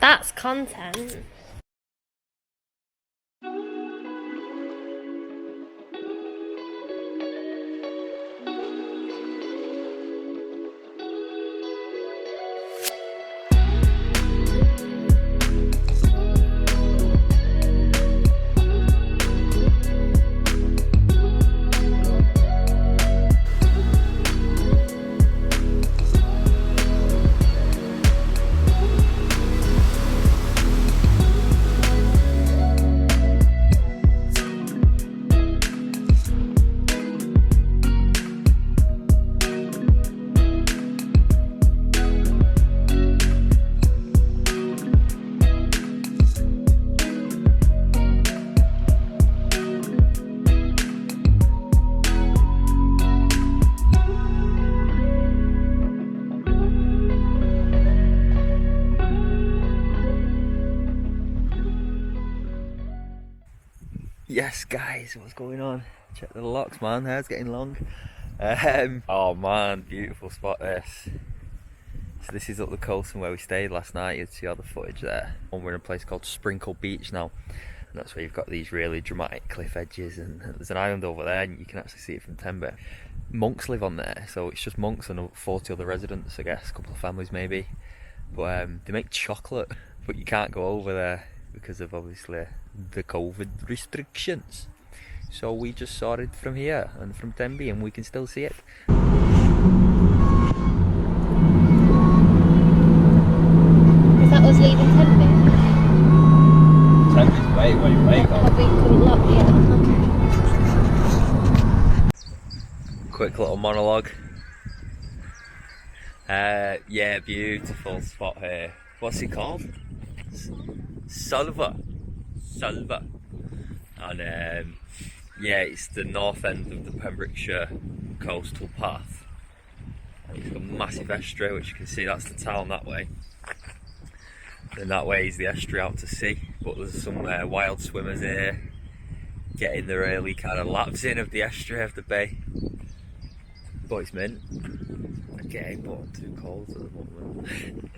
That's content. Yes guys, what's going on? Check the locks, man, hair's getting long. Oh man, beautiful spot this. So this is up the coast from where we stayed last night. You'd see all the footage there. And we're in a place called Skrinkle Beach now. And that's where you've got these really dramatic cliff edges, and there's an island over there and you can actually see it from Pembrokeshire. Monks live on there, so it's just monks and 40 other residents, I guess, a couple of families maybe. But they make chocolate, but you can't go over there because of obviously the COVID restrictions. So we just saw it from here and from Tenby, and we can still see it. Is that us leaving Tenby? Tenby's way gone. Probably couldn't lock yet. Quick little monologue. Yeah, beautiful spot here. What's it called? Solva. And yeah, it's the north end of the Pembrokeshire coastal path. And it's got a massive estuary, which you can see. That's the town that way. And that way is the estuary out to sea. But there's some wild swimmers here getting the early kind of laps in of the estuary of the bay. But it's mint. Okay, but I'm too cold at the moment.